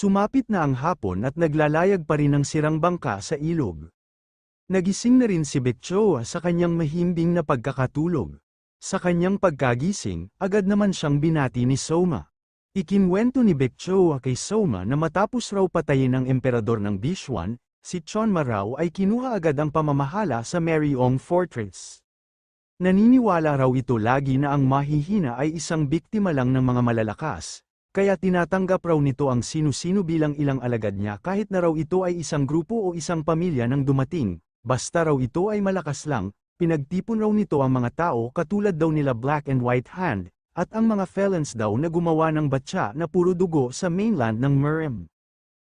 Sumapit na ang hapon at naglalayag pa rin ang sirang bangka sa ilog. Nagising na rin si Bekchoa sa kanyang mahimbing na pagkakatulog. Sa kanyang pagkagising, agad naman siyang binati ni Soma. Ikinwento ni Bekchoa kay Soma na matapos raw patayin ang emperador ng Bishwan, si Chonma raw ay kinuha agad ang pamamahala sa Meryong Fortress. Naniniwala raw ito lagi na ang mahihina ay isang biktima lang ng mga malalakas, kaya tinatanggap raw nito ang sino-sino bilang ilang alagad niya kahit na raw ito ay isang grupo o isang pamilya nang dumating, basta raw ito ay malakas lang. Pinagtipon raw nito ang mga tao katulad daw nila Black and White Hand, at ang mga felons daw na gumawa ng batya na puro dugo sa mainland ng Meryem.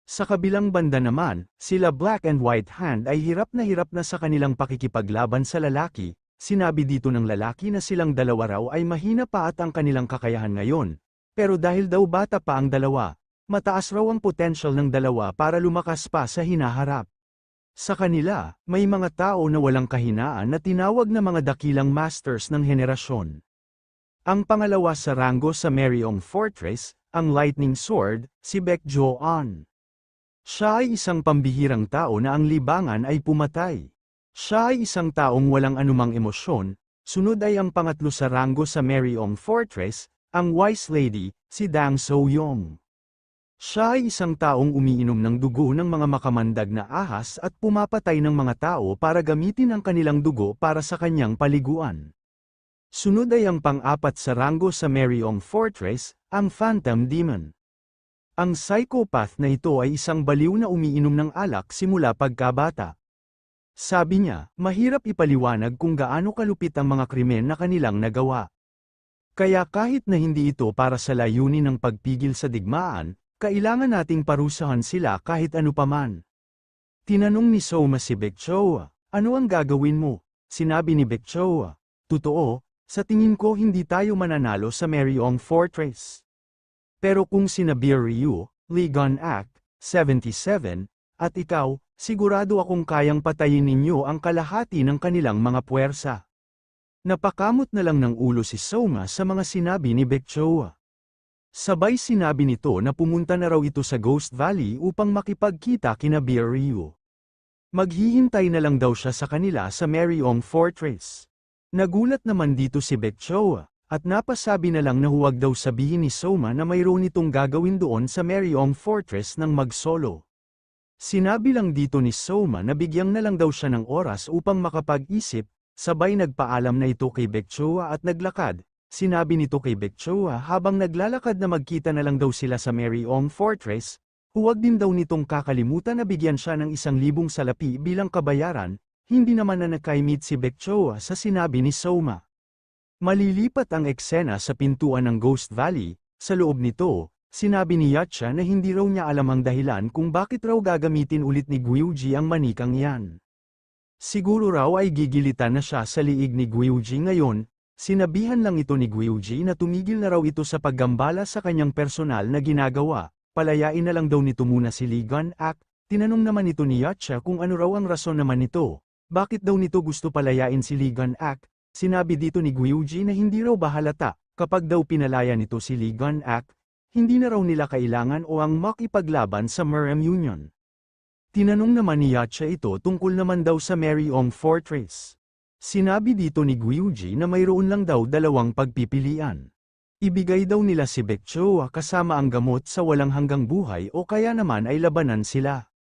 Sa kabilang banda naman, sila Black and White Hand ay hirap na sa kanilang pakikipaglaban sa lalaki. Sinabi dito ng lalaki na silang dalawa raw ay mahina pa at ang kanilang kakayahan ngayon. Pero dahil daw bata pa ang dalawa, mataas raw ang potential ng dalawa para lumakas pa sa hinaharap. Sa kanila, may mga tao na walang kahinaan na tinawag na mga dakilang masters ng henerasyon. Ang pangalawa sa ranggo sa Meryong Fortress, ang Lightning Sword, si Baekjoan. Siya ay isang pambihirang tao na ang libangan ay pumatay. Siya ay isang taong walang anumang emosyon. Sunod ay ang pangatlo sa ranggo sa Meryong Fortress, ang Wise Lady, si Dang So-yong. Siya ay isang taong umiinom ng dugo ng mga makamandag na ahas at pumapatay ng mga tao para gamitin ang kanilang dugo para sa kanyang paliguan. Sunod ay ang pang-apat sa ranggo sa Meryong Fortress, ang Phantom Demon. Ang psychopath na ito ay isang baliw na umiinom ng alak simula pagkabata. Sabi niya, mahirap ipaliwanag kung gaano kalupit ang mga krimen na kanilang nagawa. Kaya kahit na hindi ito para sa layunin ng pagpigil sa digmaan, kailangan nating parusahan sila kahit ano paman. Tinanong ni Soma si Bekchoa, ano ang gagawin mo? Sinabi ni Bekchoa, totoo, sa tingin ko hindi tayo mananalo sa Meryong Fortress. Pero kung sina Bir Ryu, Lee Gun-ak, 77, at ikaw, sigurado akong kayang patayin ninyo ang kalahati ng kanilang mga puwersa. Napakamot na lang ng ulo si Soma sa mga sinabi ni Bekchoa. Sabay sinabi nito na pumunta na raw ito sa Ghost Valley upang makipagkita kina Bir Ryu. Maghihintay na lang daw siya sa kanila sa Meryong Fortress. Nagulat naman dito si Bekchoa, at napasabi na lang na huwag daw sabihin ni Soma na mayroon itong gagawin doon sa Meryong Fortress nang mag-solo. Sinabi lang dito ni Soma na bigyang na lang daw siya ng oras upang makapag-isip, sabay nagpaalam na ito kay Bekchoa at naglakad. Sinabi nito kay Bekchoa habang naglalakad na magkita na lang daw sila sa Meryong Fortress, huwag din daw nitong kakalimutan na bigyan siya ng 1,000 salapi bilang kabayaran, hindi naman na nakaimit si Bekchoa sa sinabi ni Soma. Malilipat ang eksena sa pintuan ng Ghost Valley, sa loob nito, sinabi ni Yacha na hindi raw niya alam ang dahilan kung bakit raw gagamitin ulit ni Guiyuji ang manikang yan. Siguro raw ay gigilitan na siya sa liig ni Guiyuji ngayon. Sinabihan lang ito ni Guiyuji na tumigil na raw ito sa paggambala sa kanyang personal na ginagawa, palayain na lang daw nito muna si Lee Gun-ak. Tinanong naman ito ni Yacha kung ano raw ang rason naman nito, bakit daw nito gusto palayain si Lee Gun-ak. Sinabi dito ni Guiyuji na hindi raw bahalata, kapag daw pinalaya nito si Lee Gun-ak, hindi na raw nila kailangan o ang makipaglaban sa Meryem Union. Tinanong naman ni Yacha ito tungkol naman daw sa Meryong Fortress. Sinabi dito ni Guiyuji na mayroon lang daw dalawang pagpipilian. Ibigay daw nila si Bekchoa kasama ang gamot sa walang hanggang buhay o kaya naman ay labanan sila.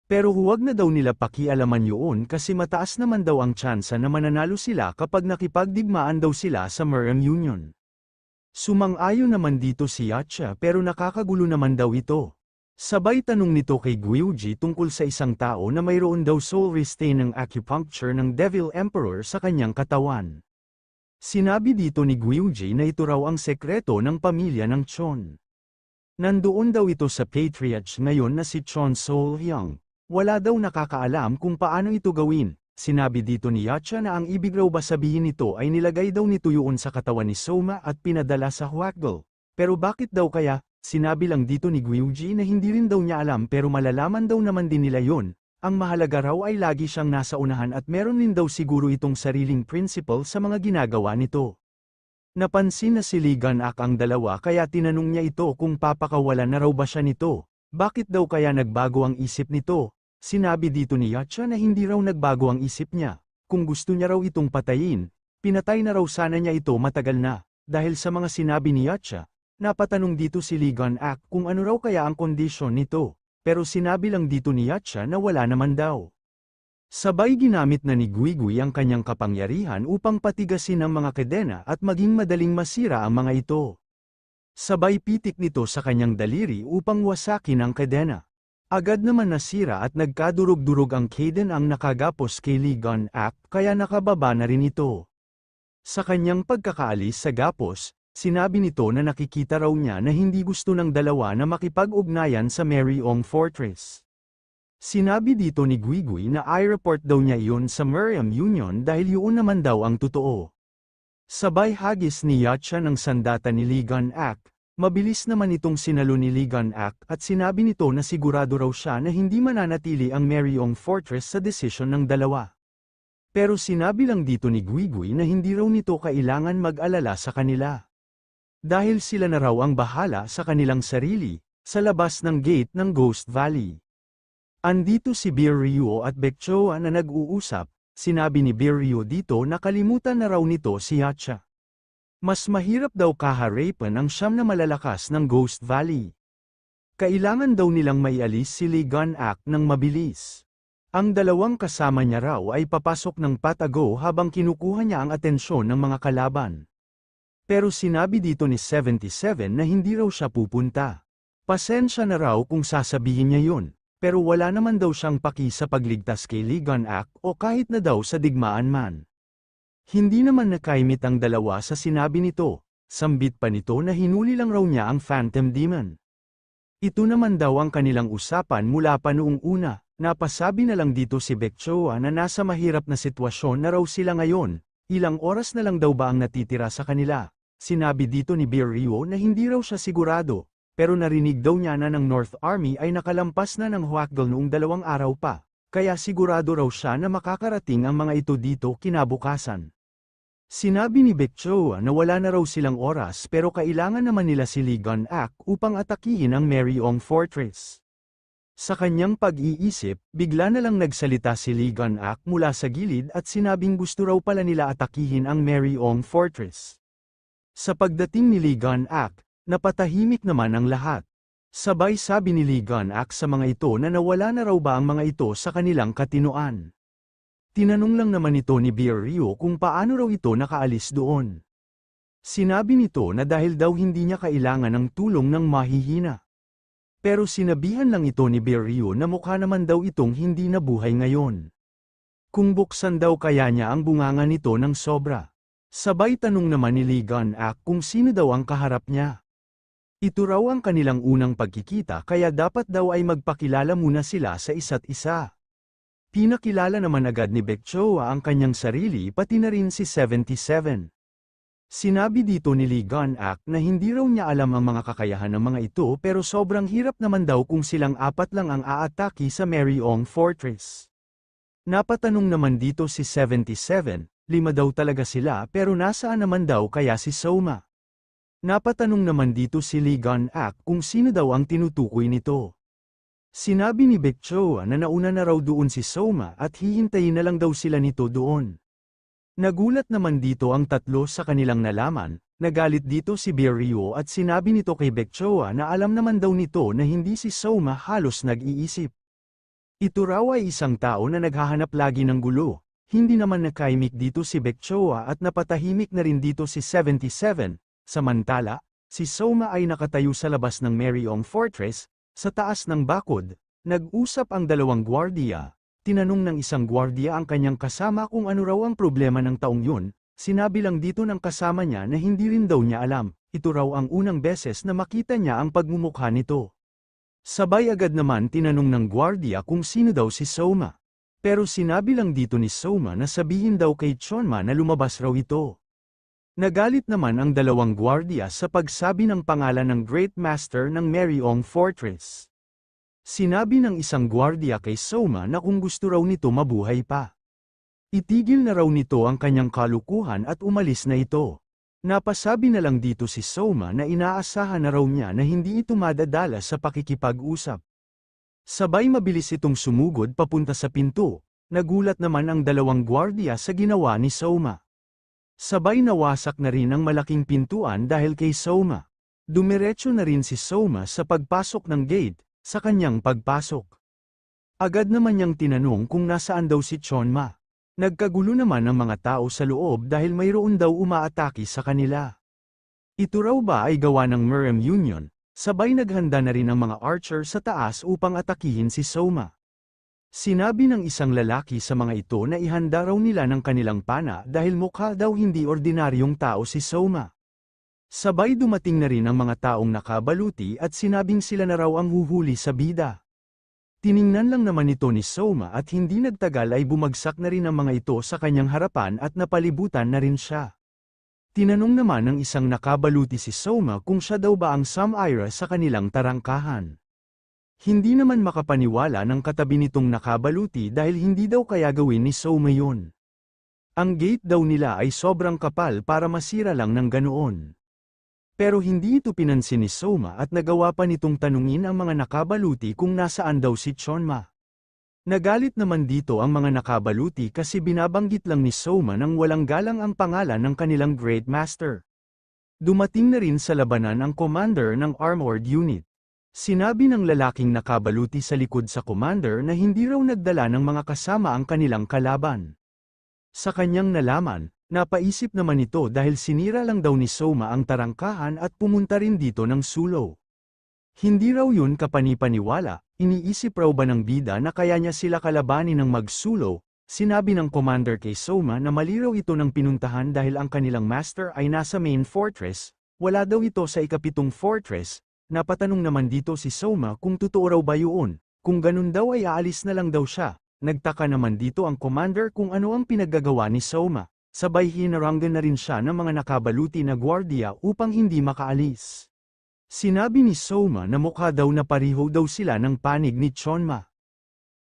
Pero huwag na daw nila pakialaman yun kasi mataas naman daw ang tsansa na mananalo sila kapag nakipagdigmaan daw sila sa Meryem Union. Sumang-ayon naman dito si Yacha pero nakakagulo naman daw ito. Sabay tanong nito kay Guiyuji tungkol sa isang tao na mayroon daw soul restain ng acupuncture ng Devil Emperor sa kanyang katawan. Sinabi dito ni Guiyuji na ito raw ang sekreto ng pamilya ng Chon. Nandoon daw ito sa Patriarch ngayon na si Chon Sol-hyang. Wala daw nakakaalam kung paano ito gawin. Sinabi dito ni Yacha na ang ibig raw ba sabihin nito ay nilagay daw nito yun sa katawan ni Soma at pinadala sa Hwakgal. Pero bakit daw kaya? Sinabi lang dito ni Guiyuji na hindi rin daw niya alam pero malalaman daw naman din nila yon. Ang mahalaga raw ay lagi siyang nasa unahan at meron din daw siguro itong sariling principle sa mga ginagawa nito. Napansin na si Lee Gun-ak ang dalawa kaya tinanong niya ito kung papakawalan na raw ba siya nito. Bakit daw kaya nagbago ang isip nito? Sinabi dito ni Yatcha na hindi raw nagbago ang isip niya. Kung gusto niya raw itong patayin, pinatay na raw sana niya ito matagal na. Dahil sa mga sinabi ni Yatcha, napatanong dito si Lee Gun-ak kung ano raw kaya ang kondisyon nito. Pero sinabi lang dito ni Yatcha na wala naman daw. Sabay ginamit na ni Guigui ang kanyang kapangyarihan upang patigasin ang mga kadena at maging madaling masira ang mga ito. Sabay pitik nito sa kanyang daliri upang wasakin ang kadena. Agad naman nasira at nagkadurog-durog ang kaden ang nakagapos kay Lee Gun-ak kaya nakababa na rin ito. Sa kanyang pagkakaalis sa gapos, sinabi nito na nakikita raw niya na hindi gusto ng dalawa na makipag-ugnayan sa Myeong Fortress. Sinabi dito ni Guigui na i-report daw niya iyon sa Myeong Union dahil yun naman daw ang totoo. Sabay hagis ni Yatcha ng sandata ni Lee Gun-ak, mabilis naman itong sinalo ni Lee Gun-ak at sinabi nito na sigurado raw siya na hindi mananatili ang Myeong Fortress sa desisyon ng dalawa. Pero sinabi lang dito ni Guigui na hindi raw nito kailangan mag-alala sa kanila. Dahil sila na raw ang bahala sa kanilang sarili, sa labas ng gate ng Ghost Valley. Andito si Birryu at Baekchoa na nag-uusap, sinabi ni Birryu dito na kalimutan na raw nito si Yatcha. Mas mahirap daw kaharapan ang siyam na malalakas ng Ghost Valley. Kailangan daw nilang maialis si Lee Gun-ak ng mabilis. Ang dalawang kasama niya raw ay papasok ng patago habang kinukuha niya ang atensyon ng mga kalaban. Pero sinabi dito ni 77 na hindi raw siya pupunta. Pasensya na raw kung sasabihin niya yun. Pero wala naman daw siyang paki sa pagligtas kay Lee Gun-ak o kahit na daw sa digmaan man. Hindi naman nakaimit ang dalawa sa sinabi nito, sambit pa nito na hinuli lang raw niya ang Phantom Demon. Ito naman daw ang kanilang usapan mula pa noong una, napasabi na lang dito si Baekchoa na nasa mahirap na sitwasyon na raw sila ngayon, ilang oras na lang daw ba ang natitira sa kanila. Sinabi dito ni Birryu na hindi raw siya sigurado. Pero narinig daw niya na ng North Army ay nakalampas na ng Hwakgal noong 2 araw pa, kaya sigurado raw siya na makakarating ang mga ito dito kinabukasan. Sinabi ni Baekchoa na wala na raw silang oras pero kailangan naman nila si Lee Gun-ak upang atakihin ang Myeong Fortress. Sa kanyang pag-iisip, bigla na lang nagsalita si Lee Gun-ak mula sa gilid at sinabing gusto raw pala nila atakihin ang Myeong Fortress. Sa pagdating ni Lee Gun-ak, napatahimik naman ang lahat. Sabay sabi ni Lee Gun-ak sa mga ito na nawala na raw ba ang mga ito sa kanilang katinoan. Tinanong lang naman ito ni Birryu kung paano raw ito nakaalis doon. Sinabi nito na dahil daw hindi niya kailangan ng tulong ng mahihina. Pero sinabihan lang ito ni Birryu na mukha naman daw itong hindi nabuhay ngayon. Kung buksan daw kaya niya ang bunganga nito ng sobra. Sabay tanong naman ni Lee Gun-ak kung sino daw ang kaharap niya. Ito raw ang kanilang unang pagkikita kaya dapat daw ay magpakilala muna sila sa isa't isa. Pinakilala naman agad ni Baekchoa ang kanyang sarili pati na rin si 77. Sinabi dito ni Lee Gun-ak na hindi raw niya alam ang mga kakayahan ng mga ito pero sobrang hirap naman daw kung silang apat lang ang aatake sa Myeong Fortress. Napatanong naman dito si 77, 5 daw talaga sila pero nasaan naman daw kaya si Soma? Napatanong naman dito si Lee Gun-ak kung sino daw ang tinutukoy nito. Sinabi ni Baekchoa na nauna na raw doon si Soma at hihintayin na lang daw sila nito doon. Nagulat naman dito ang tatlo sa kanilang nalaman, nagalit dito si Birryu at sinabi nito kay Baekchoa na alam naman daw nito na hindi si Soma halos nag-iisip. Ito raw ay isang tao na naghahanap lagi ng gulo, hindi naman nakaimik dito si Baekchoa at napatahimik na rin dito si 77. Samantala, si Soma ay nakatayo sa labas ng Myeong Fortress, sa taas ng bakod, nag-usap ang dalawang gwardiya. Tinanong ng isang gwardiya ang kanyang kasama kung ano raw ang problema ng taong yun, sinabi lang dito ng kasama niya na hindi rin daw niya alam, ito raw ang unang beses na makita niya ang pagmumukha nito. Sabay agad naman tinanong ng gwardiya kung sino daw si Soma. Pero sinabi lang dito ni Soma na sabihin daw kay Chonma na lumabas raw ito. Nagalit naman ang dalawang gwardiya sa pagsabi ng pangalan ng Great Master ng Myeong Fortress. Sinabi ng isang gwardiya kay Soma na kung gusto raw nito mabuhay pa. Itigil na raw nito ang kanyang kalukuhan at umalis na ito. Napasabi na lang dito si Soma na inaasahan na raw niya na hindi ito madadala sa pakikipag-usap. Sabay mabilis itong sumugod papunta sa pinto, nagulat naman ang dalawang gwardiya sa ginawa ni Soma. Sabay nawasak na rin ang malaking pintuan dahil kay Soma. Dumiretso na rin si Soma sa pagpasok ng gate, sa kanyang pagpasok. Agad naman niyang tinanong kung nasaan daw si Chonma. Nagkagulo naman ang mga tao sa loob dahil mayroon daw umaatake sa kanila. Ito raw ba ay gawa ng Merem Union, sabay naghanda na rin ang mga archer sa taas upang atakihin si Soma. Sinabi ng isang lalaki sa mga ito na ihanda raw nila ng kanilang pana dahil mukha daw hindi ordinaryong tao si Soma. Sabay dumating na rin ang mga taong nakabaluti at sinabing sila na raw ang huhuli sa bida. Tiningnan lang naman ito ni Soma at hindi nagtagal ay bumagsak na rin ang mga ito sa kanyang harapan at napalibutan na rin siya. Tinanong naman ng isang nakabaluti si Soma kung siya daw ba ang Samira sa kanilang tarangkahan. Hindi naman makapaniwala ng katabi nitong nakabaluti dahil hindi daw kaya gawin ni Soma yun. Ang gate daw nila ay sobrang kapal para masira lang ng ganoon. Pero hindi ito pinansin ni Soma at nagawa pa nitong tanungin ang mga nakabaluti kung nasaan daw si Chonma. Nagalit naman dito ang mga nakabaluti kasi binabanggit lang ni Soma nang walang galang ang pangalan ng kanilang Great Master. Dumating na rin sa labanan ang commander ng armored unit. Sinabi ng lalaking nakabaluti sa likod sa commander na hindi raw nagdala ng mga kasama ang kanilang kalaban. Sa kanyang nalaman, napaisip naman ito dahil sinira lang daw ni Soma ang tarangkahan at pumunta rin dito ng sulo. Hindi raw yun kapanipaniwala, iniisip raw ba ng bida na kaya niya sila kalabanin ng magsulo. Sinabi ng commander kay Soma na mali raw ito ng pinuntahan dahil ang kanilang master ay nasa main fortress, wala daw ito sa ikapitong fortress. Napatanong naman dito si Soma kung totoo raw ba yun, kung ganun daw ay aalis na lang daw siya. Nagtaka naman dito ang commander kung ano ang pinaggagawa ni Soma. Sabay hinarangan na rin siya ng mga nakabaluti na gwardiya upang hindi makaalis. Sinabi ni Soma na mukha daw na pareho daw sila ng panig ni Chonma.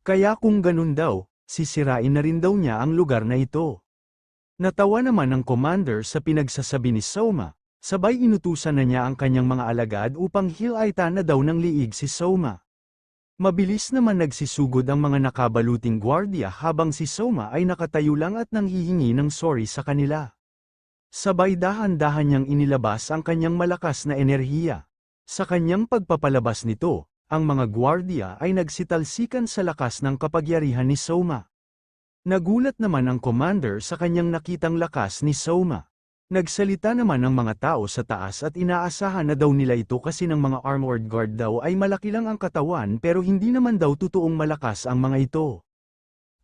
Kaya kung ganun daw, sisirain na rin daw niya ang lugar na ito. Natawa naman ang commander sa pinagsasabi ni Soma, sabay inutusan na niya ang kanyang mga alagad upang hilaitan na daw ng liig si Soma. Mabilis naman nagsisugod ang mga nakabaluting gwardiya habang si Soma ay nakatayo lang at nanghihingi ng sorry sa kanila. Sabay dahan-dahan niyang inilabas ang kanyang malakas na enerhiya. Sa kanyang pagpapalabas nito, ang mga gwardiya ay nagsitalsikan sa lakas ng kapagyarihan ni Soma. Nagulat naman ang commander sa kanyang nakitang lakas ni Soma. Nagsalita naman ang mga tao sa taas at inaasahan na daw nila ito kasi ng mga armored guard daw ay malaki lang ang katawan pero hindi naman daw totoong malakas ang mga ito.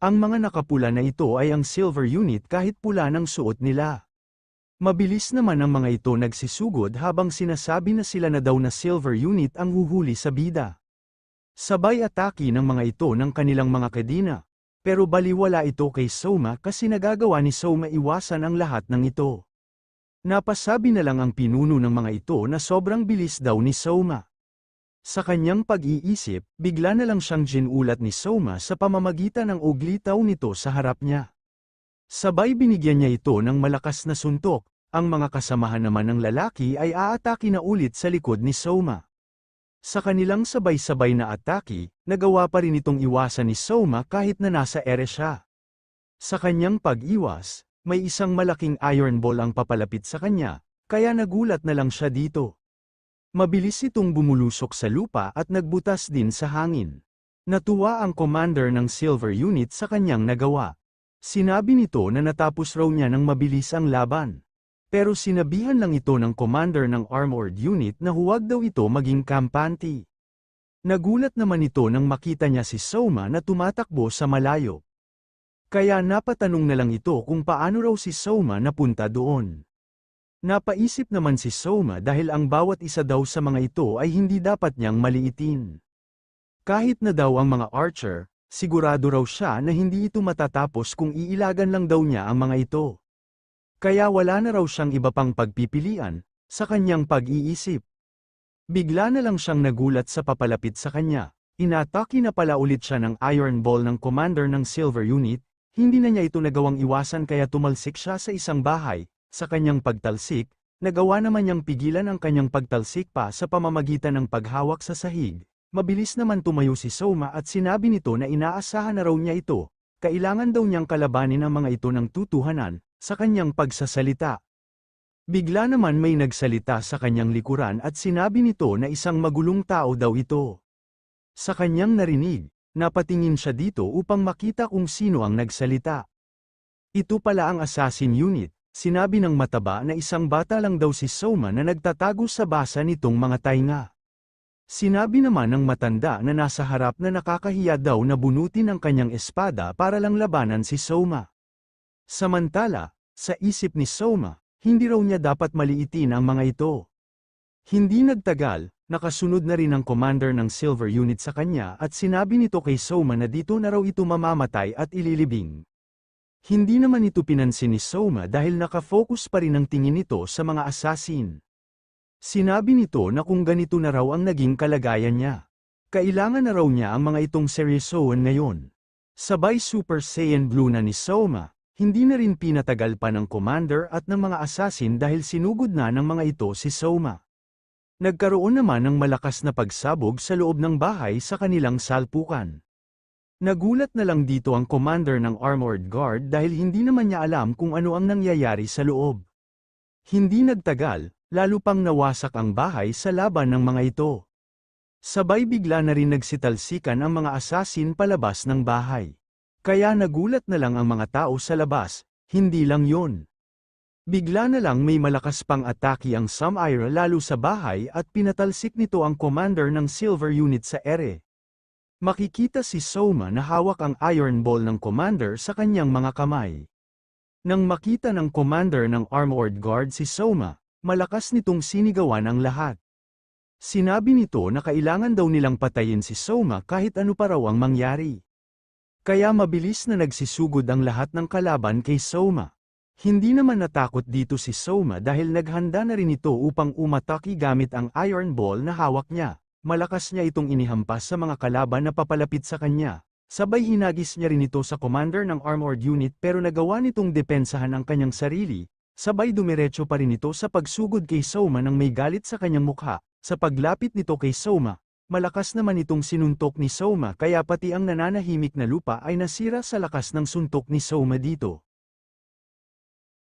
Ang mga nakapula na ito ay ang silver unit kahit pula ng suot nila. Mabilis naman ang mga ito nagsisugod habang sinasabi na sila na daw na silver unit ang huhuli sa bida. Sabay atake ng mga ito ng kanilang mga kadina. Pero baliwala ito kay Soma kasi nagagawa ni Soma iwasan ang lahat ng ito. Napasabi na lang ang pinuno ng mga ito na sobrang bilis daw ni Soma. Sa kanyang pag-iisip, bigla na lang siyang ginulat ni Soma sa pamamagitan ng uglitaw nito sa harap niya. Sabay binigyan niya ito ng malakas na suntok, ang mga kasamahan naman ng lalaki ay aatake na ulit sa likod ni Soma. Sa kanilang sabay-sabay na atake, nagawa pa rin itong iwasan ni Soma kahit na nasa ere siya. Sa kanyang pag-iwas, may isang malaking iron ball ang papalapit sa kanya, kaya nagulat na lang siya dito. Mabilis itong bumulusok sa lupa at nagbutas din sa hangin. Natuwa ang commander ng silver unit sa kanyang nagawa. Sinabi nito na natapos raw niya ng mabilis ang laban. Pero sinabihan lang ito ng commander ng armored unit na huwag daw ito maging kampante. Nagulat naman ito nang makita niya si Soma na tumatakbo sa malayo. Kaya napatanong na lang ito kung paano raw si Soma napunta doon. Napaisip naman si Soma dahil ang bawat isa daw sa mga ito ay hindi dapat niyang maliitin. Kahit na daw ang mga archer, sigurado raw siya na hindi ito matatapos kung iilagan lang daw niya ang mga ito. Kaya wala na raw siyang iba pang pagpipilian, sa kanyang pag-iisip. Bigla na lang siyang nagulat sa papalapit sa kanya. Inatake na pala ulit siya ng iron ball ng commander ng silver unit. Hindi na niya ito nagawang iwasan kaya tumalsik siya sa isang bahay. Sa kanyang pagtalsik, Nagawa naman niyang pigilan ang kanyang pagtalsik pa sa pamamagitan ng paghawak sa sahig. Mabilis naman tumayo si Soma at sinabi nito na inaasahan na raw niya ito. Kailangan daw niyang kalabanin ang mga ito ng tutuhanan, sa kanyang pagsasalita. Bigla naman may nagsalita sa kanyang likuran at sinabi nito na isang magulong tao daw ito. Sa kanyang narinig, napatingin siya dito upang makita kung sino ang nagsalita. Ito pala ang assassin unit, sinabi ng mataba na isang bata lang daw si Soma na nagtatago sa basa nitong mga tainga. Sinabi naman ng matanda na nasa harap na nakakahiya daw na bunutin ang kanyang espada para lang labanan si Soma. Samantala, sa isip ni Soma, hindi raw niya dapat maliitin ang mga ito. Hindi nagtagal, nakasunod na rin ang commander ng Silver Unit sa kanya at sinabi nito kay Soma na dito na raw ito mamamatay at ililibing. Hindi naman ito pinansin ni Soma dahil nakafocus pa rin ang tingin nito sa mga assassin. Sinabi nito na kung ganito na raw ang naging kalagayan niya. Kailangan na raw niya ang mga itong seryosohan ngayon. Sabay Super Saiyan Blue na ni Soma. Hindi na rin pinatagal pa ng commander at ng mga assassin dahil sinugod na ng mga ito si Soma. Nagkaroon naman ng malakas na pagsabog sa loob ng bahay sa kanilang salpukan. Nagulat na lang dito ang commander ng Armored Guard dahil hindi naman niya alam kung ano ang nangyayari sa loob. Hindi nagtagal, lalo pang nawasak ang bahay sa laban ng mga ito. Sabay bigla na rin nagsitalsikan ang mga assassin palabas ng bahay. Kaya nagulat na lang ang mga tao sa labas, hindi lang yon. Bigla na lang may malakas pang atake ang Samaira lalo sa bahay at pinatalsik nito ang commander ng Silver Unit sa ere. Makikita si Soma na hawak ang Iron Ball ng commander sa kanyang mga kamay. Nang makita ng commander ng Armored Guard si Soma, malakas nitong sinigawan ang lahat. Sinabi nito na kailangan daw nilang patayin si Soma kahit ano pa raw ang mangyari. Kaya mabilis na nagsisugod ang lahat ng kalaban kay Soma. Hindi naman natakot dito si Soma dahil naghanda na rin ito upang umatake gamit ang Iron Ball na hawak niya. Malakas niya itong inihampas sa mga kalaban na papalapit sa kanya. Sabay hinagis niya rin ito sa commander ng Armored Unit pero nagawa nitong depensahan ang kanyang sarili. Sabay dumiretso pa rin ito sa pagsugod kay Soma nang may galit sa kanyang mukha. Sa paglapit nito kay Soma, malakas naman itong sinuntok ni Soma kaya pati ang nananahimik na lupa ay nasira sa lakas ng suntok ni Soma dito.